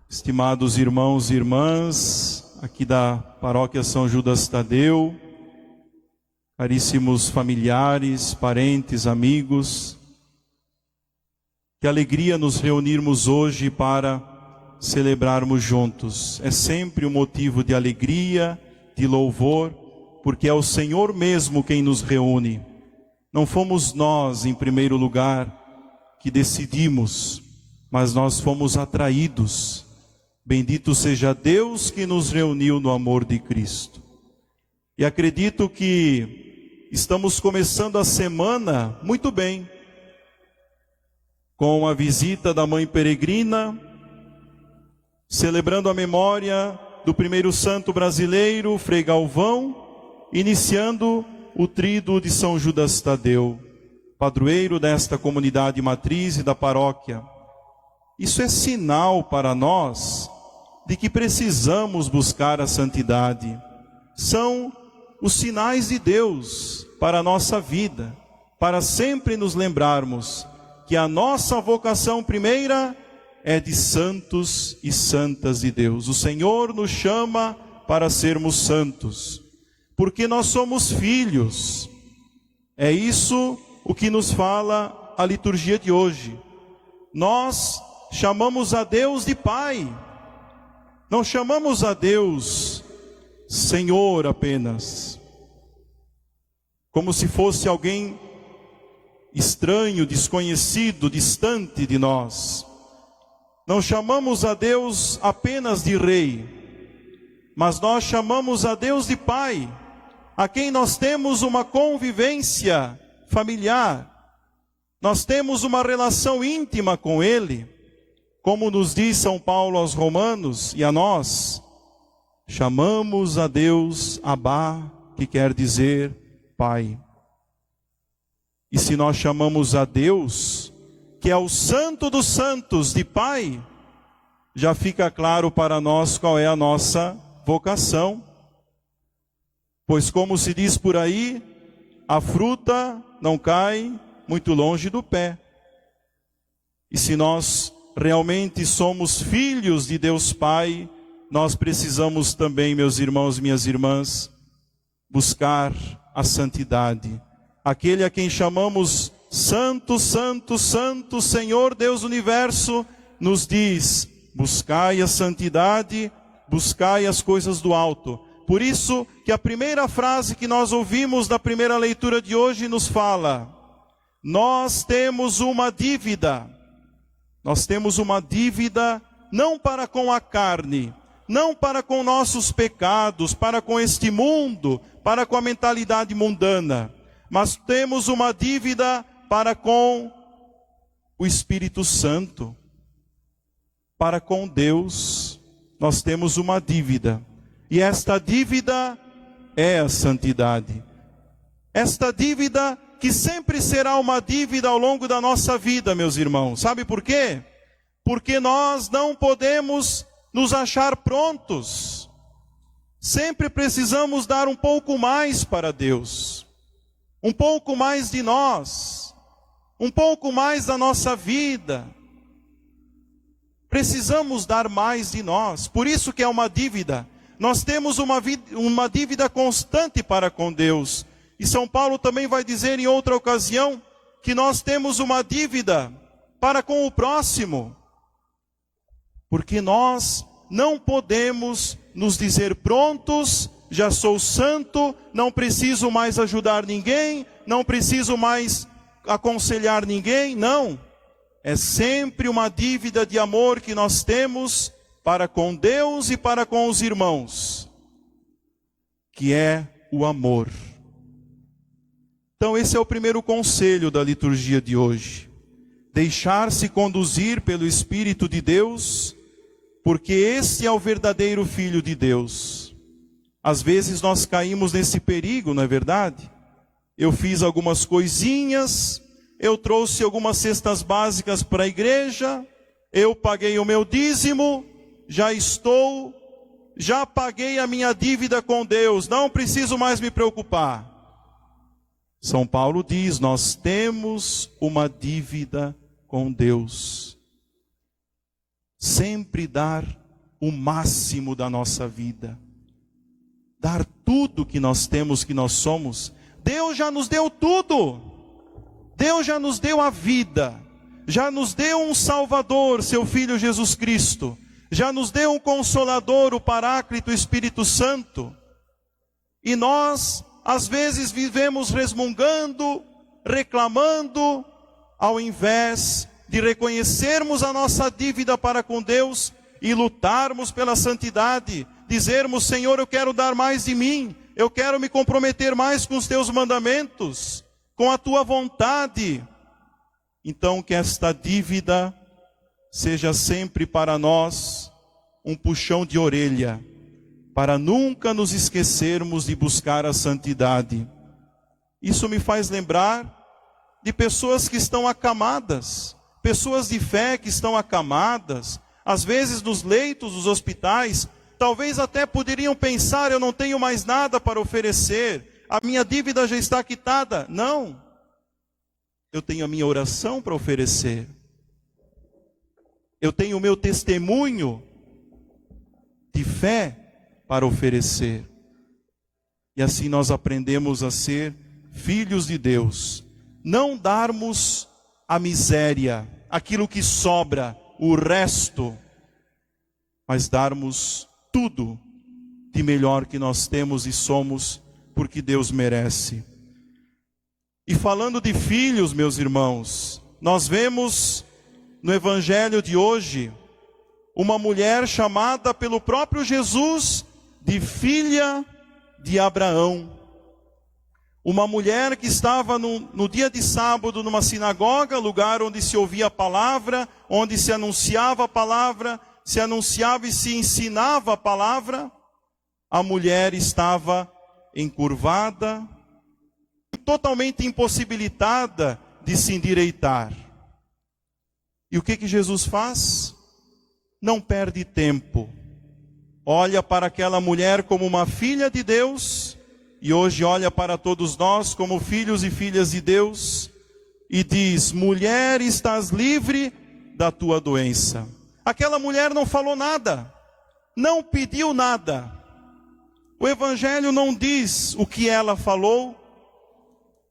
Estimados irmãos e irmãs, aqui da Paróquia São Judas Tadeu, caríssimos familiares, parentes, amigos, que alegria nos reunirmos hoje para celebrarmos juntos. É sempre um motivo de alegria, de louvor, porque é o Senhor mesmo quem nos reúne. Não fomos nós, em primeiro lugar, que decidimos, mas nós fomos atraídos. Bendito seja Deus que nos reuniu no amor de Cristo. E acredito que estamos começando a semana muito bem, com a visita da Mãe Peregrina, celebrando a memória do primeiro santo brasileiro, Frei Galvão, iniciando o tríduo de São Judas Tadeu, padroeiro desta comunidade matriz e da paróquia. Isso é sinal para nós de que precisamos buscar a santidade. São os sinais de Deus para a nossa vida, para sempre nos lembrarmos que a nossa vocação primeira é de santos e santas de Deus. O Senhor nos chama para sermos santos, porque nós somos filhos. É isso o que nos fala a liturgia de hoje. Nós chamamos a Deus de Pai. Não chamamos a Deus Senhor apenas, como se fosse alguém estranho, desconhecido, distante de nós. Não chamamos a Deus apenas de Rei, mas nós chamamos a Deus de Pai, a quem nós temos uma convivência familiar. Nós temos uma relação íntima com Ele. Como nos diz São Paulo aos Romanos e a nós, chamamos a Deus Abá, que quer dizer Pai. E se nós chamamos a Deus, que é o Santo dos Santos, de Pai, já fica claro para nós qual é a nossa vocação. Pois como se diz por aí, a fruta não cai muito longe do pé. E se nós realmente somos filhos de Deus Pai, nós precisamos também, meus irmãos e minhas irmãs, buscar a santidade. Aquele a quem chamamos Santo, Santo, Santo, Senhor Deus do Universo, nos diz: buscai a santidade, buscai as coisas do alto. Por isso que a primeira frase que nós ouvimos da primeira leitura de hoje nos fala: nós temos uma dívida. Nós temos uma dívida não para com a carne, não para com nossos pecados, para com este mundo, para com a mentalidade mundana, mas temos uma dívida para com o Espírito Santo, para com Deus. Nós temos uma dívida, e esta dívida é a santidade. Esta dívida que sempre será uma dívida ao longo da nossa vida, meus irmãos. Sabe por quê? Porque nós não podemos nos achar prontos. Sempre precisamos dar um pouco mais para Deus. Um pouco mais de nós. Um pouco mais da nossa vida. Precisamos dar mais de nós. Por isso que é uma dívida. Nós temos uma dívida constante para com Deus. E São Paulo também vai dizer em outra ocasião que nós temos uma dívida para com o próximo. Porque nós não podemos nos dizer prontos, já sou santo, não preciso mais ajudar ninguém, não preciso mais aconselhar ninguém. Não, é sempre uma dívida de amor que nós temos para com Deus e para com os irmãos, que é o amor. Então esse é o primeiro conselho da liturgia de hoje. Deixar-se conduzir pelo Espírito de Deus, porque esse é o verdadeiro Filho de Deus. Às vezes nós caímos nesse perigo, não é verdade? Eu fiz algumas coisinhas, eu trouxe algumas cestas básicas para a igreja, eu paguei o meu dízimo, já paguei a minha dívida com Deus, não preciso mais me preocupar. São Paulo diz, nós temos uma dívida com Deus. sempre dar o máximo da nossa vida. Dar tudo que nós temos, que nós somos. Deus já nos deu tudo. Deus já nos deu a vida. Já nos deu um Salvador, seu Filho Jesus Cristo. Já nos deu um Consolador, o Paráclito, o Espírito Santo. E nós, às vezes, vivemos resmungando, reclamando, ao invés de reconhecermos a nossa dívida para com Deus e lutarmos pela santidade, dizermos: Senhor, eu quero dar mais de mim, eu quero me comprometer mais com os teus mandamentos, com a tua vontade. Então que esta dívida seja sempre para nós um puxão de orelha, para nunca nos esquecermos de buscar a santidade. Isso me faz lembrar de pessoas que estão acamadas, pessoas de fé que estão acamadas, às vezes nos leitos dos hospitais. Talvez até poderiam pensar: eu não tenho mais nada para oferecer, a minha dívida já está quitada. Não, eu tenho a minha oração para oferecer, eu tenho o meu testemunho de fé para oferecer. E assim nós aprendemos a ser filhos de Deus, não darmos a miséria, aquilo que sobra, o resto, mas darmos tudo de melhor que nós temos e somos, porque Deus merece. E falando de filhos, meus irmãos, nós vemos no Evangelho de hoje uma mulher chamada pelo próprio Jesus de filha de Abraão. Uma mulher que estava no dia de sábado numa sinagoga, lugar onde se ouvia a palavra, onde se anunciava a palavra, se anunciava e se ensinava a palavra. A mulher estava encurvada, totalmente impossibilitada de se endireitar. E o que Jesus faz? Não perde tempo. Olha para aquela mulher como uma filha de Deus, e hoje olha para todos nós como filhos e filhas de Deus, e diz: mulher, estás livre da tua doença. Aquela mulher não falou nada, não pediu nada. O Evangelho não diz o que ela falou,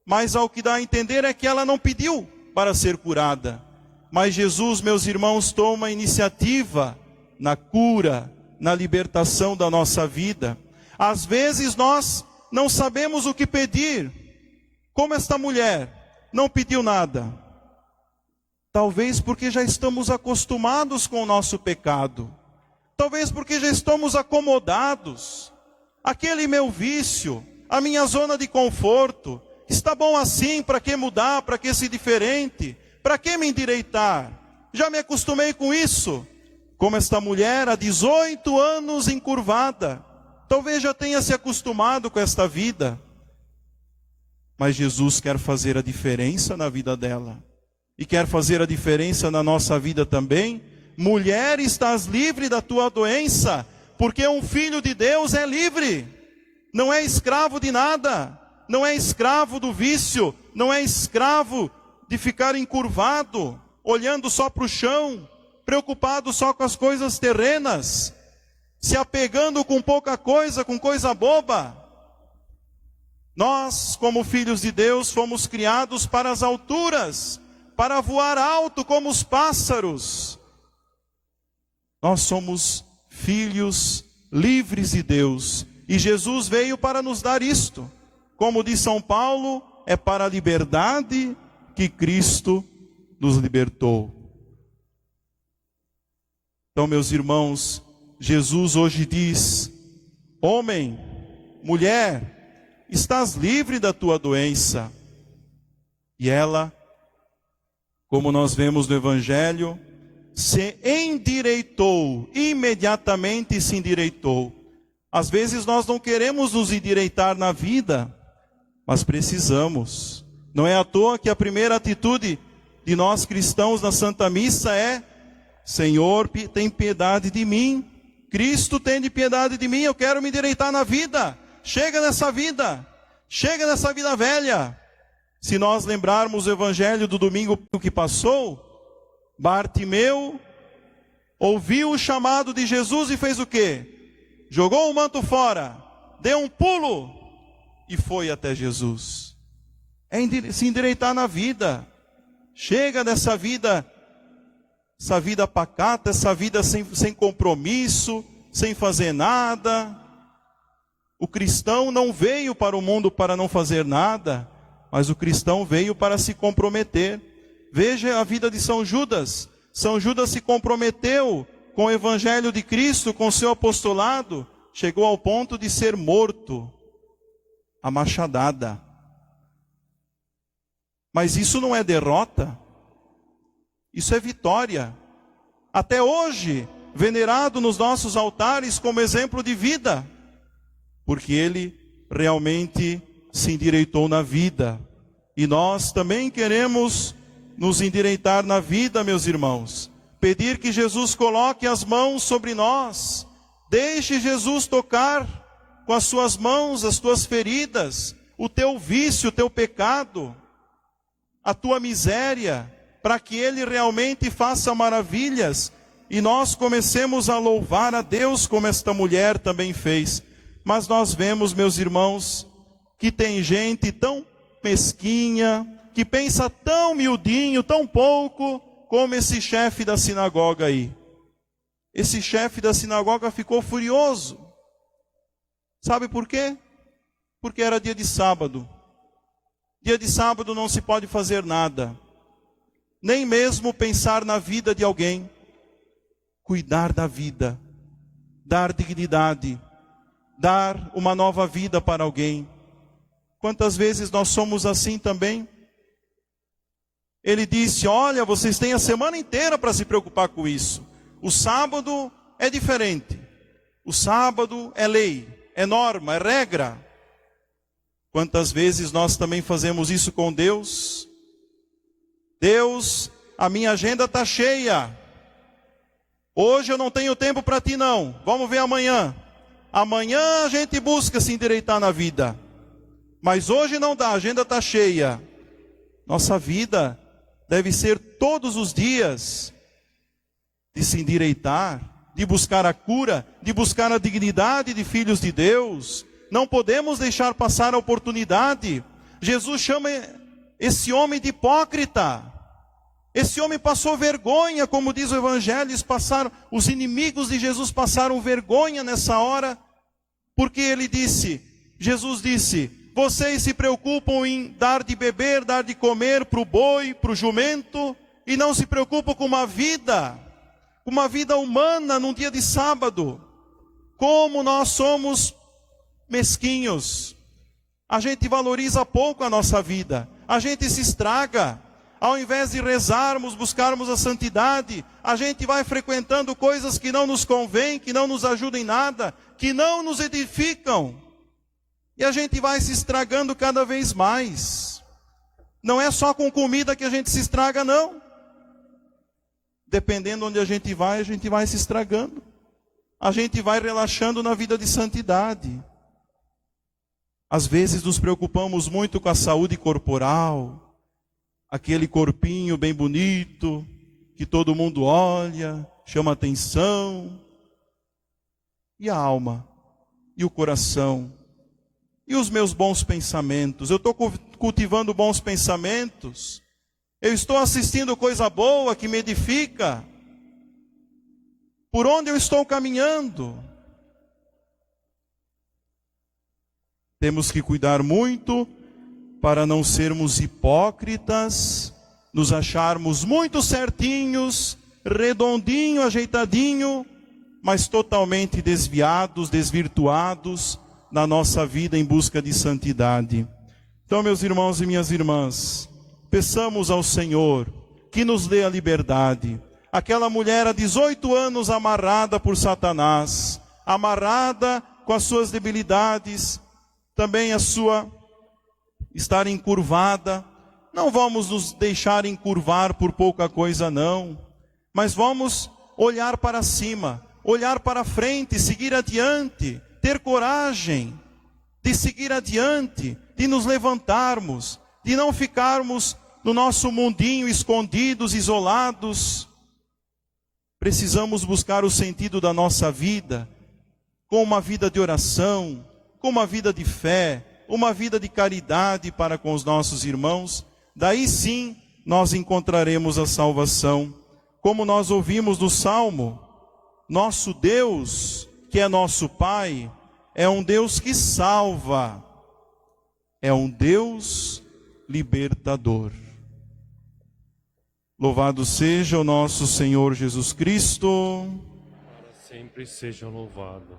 mas ao que dá a entender é que ela não pediu para ser curada. Mas Jesus, meus irmãos, toma a iniciativa na cura, na libertação da nossa vida. Às vezes nós não sabemos o que pedir, como esta mulher não pediu nada. Talvez porque já estamos acostumados com o nosso pecado. Talvez porque já estamos acomodados. Aquele meu vício, a minha zona de conforto, está bom assim, para que mudar, para que ser diferente? Para que me endireitar? Já me acostumei com isso. Como esta mulher, há 18 anos encurvada. Talvez já tenha se acostumado com esta vida. Mas Jesus quer fazer a diferença na vida dela. E quer fazer a diferença na nossa vida também. Mulher, estás livre da tua doença, porque um filho de Deus é livre. Não é escravo de nada. Não é escravo do vício. Não é escravo de ficar encurvado, olhando só para o chão, preocupado só com as coisas terrenas, se apegando com pouca coisa, com coisa boba. Nós, como filhos de Deus, fomos criados para as alturas, para voar alto como os pássaros. Nós somos filhos livres de Deus, e Jesus veio para nos dar isto. Como diz São Paulo, é para a liberdade que Cristo nos libertou. Então, meus irmãos, Jesus hoje diz: homem, mulher, estás livre da tua doença. E ela, como nós vemos no Evangelho, se endireitou, imediatamente se endireitou. Às vezes nós não queremos nos endireitar na vida, mas precisamos. Não é à toa que a primeira atitude de nós cristãos na Santa Missa é: Senhor, tem piedade de mim. Cristo, tem de piedade de mim, eu quero me endireitar na vida. Chega nessa vida velha. Se nós lembrarmos o Evangelho do domingo que passou, Bartimeu ouviu o chamado de Jesus e fez o quê? Jogou o manto fora, deu um pulo e foi até Jesus. É se endireitar na vida. Chega dessa vida, essa vida pacata, essa vida sem compromisso, sem fazer nada. O cristão não veio para o mundo para não fazer nada, mas o cristão veio para se comprometer. Veja a vida de São Judas. São Judas se comprometeu com o Evangelho de Cristo, com o seu apostolado, chegou ao ponto de ser morto, a machadada. Mas isso não é derrota, isso é vitória. Até hoje, venerado nos nossos altares como exemplo de vida, porque ele realmente se endireitou na vida. E nós também queremos nos endireitar na vida, meus irmãos. Pedir que Jesus coloque as mãos sobre nós. Deixe Jesus tocar com as suas mãos as tuas feridas, o teu vício, o teu pecado, a tua miséria, para que Ele realmente faça maravilhas e nós comecemos a louvar a Deus como esta mulher também fez. Mas nós vemos, meus irmãos, que tem gente tão mesquinha, que pensa tão miudinho, tão pouco, como esse chefe da sinagoga aí. Esse chefe da sinagoga ficou furioso. Sabe por quê? Porque era dia de sábado. Dia de sábado não se pode fazer nada, nem mesmo pensar na vida de alguém. Cuidar da vida, dar dignidade, dar uma nova vida para alguém. Quantas vezes nós somos assim também? Ele disse, olha, vocês têm a semana inteira para se preocupar com isso. O sábado é diferente. O sábado é lei, é norma, é regra. Quantas vezes nós também fazemos isso com Deus? Deus, a minha agenda está cheia. Hoje eu não tenho tempo para ti não. Vamos ver amanhã. Amanhã a gente busca se endireitar na vida. Mas hoje não dá, a agenda está cheia. Nossa vida deve ser todos os dias de se endireitar, de buscar a cura, de buscar a dignidade de filhos de Deus. Não podemos deixar passar a oportunidade. Jesus chama esse homem de hipócrita. Esse homem passou vergonha, como diz o Evangelho, os inimigos de Jesus passaram vergonha nessa hora, porque Jesus disse, vocês se preocupam em dar de beber, dar de comer para o boi, para o jumento, e não se preocupam com uma vida humana num dia de sábado. Como nós somos mesquinhos. A gente valoriza pouco a nossa vida, a gente se estraga. Ao invés de rezarmos, buscarmos a santidade, a gente vai frequentando coisas que não nos convêm, que não nos ajudam em nada, que não nos edificam. E a gente vai se estragando cada vez mais. Não é só com comida que a gente se estraga, não. Dependendo onde a gente vai se estragando. A gente vai relaxando na vida de santidade. Às vezes nos preocupamos muito com a saúde corporal, aquele corpinho bem bonito, que todo mundo olha, chama atenção. E a alma? E o coração? E os meus bons pensamentos? Eu estou cultivando bons pensamentos? Eu estou assistindo coisa boa que me edifica? Por onde eu estou caminhando? Temos que cuidar muito para não sermos hipócritas, nos acharmos muito certinhos, redondinho, ajeitadinho, mas totalmente desviados, desvirtuados na nossa vida em busca de santidade. Então, meus irmãos e minhas irmãs, peçamos ao Senhor que nos dê a liberdade. Aquela mulher há 18 anos amarrada por Satanás, amarrada com as suas debilidades, também a sua estar encurvada. Não vamos nos deixar encurvar por pouca coisa não, mas vamos olhar para cima, olhar para frente, seguir adiante, ter coragem de seguir adiante, de nos levantarmos, de não ficarmos no nosso mundinho escondidos, isolados. Precisamos buscar o sentido da nossa vida com uma vida de oração, com uma vida de fé, uma vida de caridade para com os nossos irmãos. Daí sim nós encontraremos a salvação. Como nós ouvimos no Salmo, nosso Deus, que é nosso Pai, é um Deus que salva, é um Deus libertador. Louvado seja o nosso Senhor Jesus Cristo. Para sempre seja louvado.